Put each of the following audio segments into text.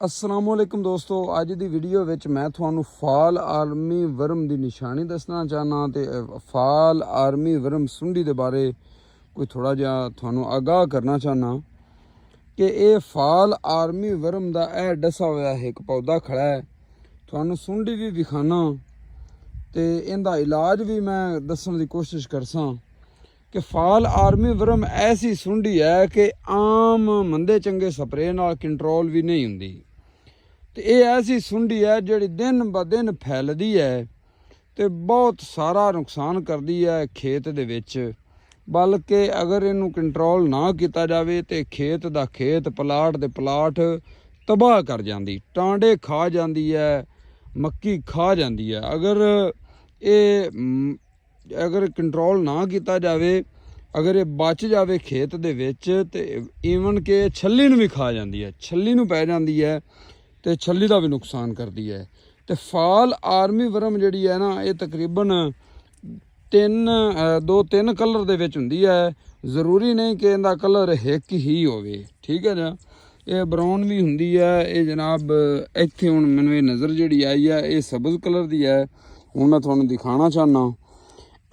अस्सलामुअलैकुम दोस्तों, अज की वीडियो विच मैं थानू फाल आर्मी वर्म की निशानी दसना चाहना ते फाल आर्मी वर्म सुंडी के बारे कोई थोड़ा जिहा थानू आगाह करना चाहना कि ये फाल आर्मी वर्म का यह डसा हुआ एक पौधा खड़ा है। थानू सुंडी भी विखाना ते इनका इलाज भी मैं दसन की कोशिश करसा कि फाल आर्मी वर्म ऐसी सुंडी है कि आम मंदे चंगे स्प्रे नाल कंट्रोल भी नहीं हुंदी। तो ये ऐसी सुंडी है जिहड़ी दिन ब दिन फैलदी है तो बहुत सारा नुकसान करदी है खेत दे विच। बल्कि अगर इनू कंट्रोल ना किया जाए तो खेत दा खेत पलाट दे पलाट तबाह कर जाती, टांडे खा जाती है, मक्की खा जाती है। अगर कंट्रोल ना किया जाए, अगर ये बच जाए खेत दे विच ते ईवन के छली नूं भी खा जाती है, छली नूं पै जाती है तो छली का भी नुकसान करती है। तो फाल आर्मी वर्म जिहड़ी है ना, ये तकरीबन दो तीन कलर दे विच हुंदी है। जरूरी नहीं कि इनका कलर एक ही होवे, ठीक है ना। ये ब्राउन भी हुंदी है। ये जनाब इत्थे हुण मैनूं ये नज़र जिहड़ी आई है ये सबज़ कलर दी है। हुण मैं तुहानूं दिखाना चाहना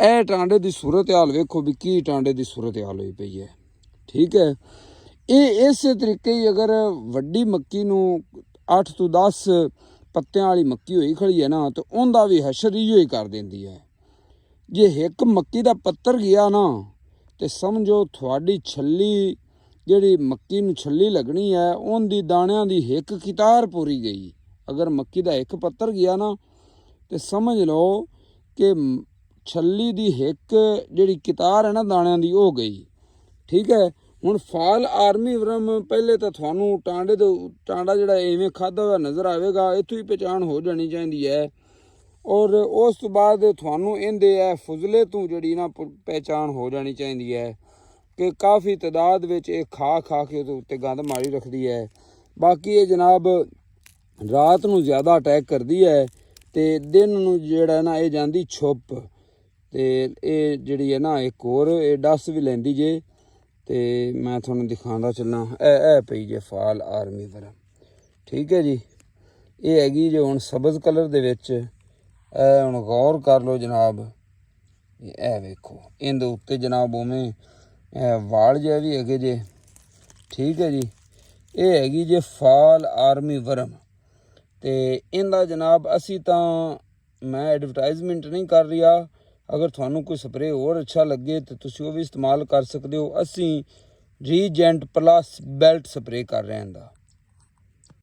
यह टांडे की सूरत हाल वेखो भी की टांडे की सूरत हाल हुई पई है, ठीक है। ये इस तरीके ही अगर वड्डी मक्की नूं 8 तो 10 पत्तियां वाली मक्की हुई खड़ी है ना तो उनका भी हशर इहो ही कर देंदी है। जे एक मक्की का पत्तर गया ना तो समझो थोड़ी छली जिहड़ी मक्की नूं छली लगनी है उनकी दाणियां दी एक कितार पूरी गई। अगर मक्की का एक पत्तर गया ना तो समझ लो कि छली दी एक जिहड़ी कितार है ना दाणियां दी वो गई, ठीक है। हुण फाल आर्मी वर्म पहले तो थानू टांडा जिहड़ा इवें खाधा हुआ नज़र आएगा, इत्थों ही पहचान हो जानी चाहिए है। और उस तो बाद थानू इहदे फुजले तो जिहड़ी ना पहचान हो जानी चाहिए है कि काफ़ी तादाद विच ये खा के उहदे उत्ते गंद मारी रखदी है। बाकी ये जनाब रात नूं ज़्यादा अटैक करदी है ते दिन नूं जिहड़ा ना ये जांदी छुप ते ये जिहड़ी है ना एक होर ये डस भी लैंदी जे। तो मैं थोड़ा दिखाना चलना ए पई जे फाल आर्मी वर्म, ठीक है जी। ये हैगी जो हुण सबज़ कलर दे विच हुण गौर कर लो जनाब, ए वेखो इहदे उत्ते जनाब उवें वाल जे भी हैगे जे, ठीक है जी। ये हैगी जे फाल आर्मी वर्म ते इहदा जनाब असी तां मैं एडवरटाइजमेंट नहीं कर रहा। अगर थानू कोई स्प्रे होर अच्छा लगे तो तुसीं वो भी इस्तेमाल कर सकते हो। असी रीजेंट प्लस बेल्ट स्प्रे कर रहे हैं।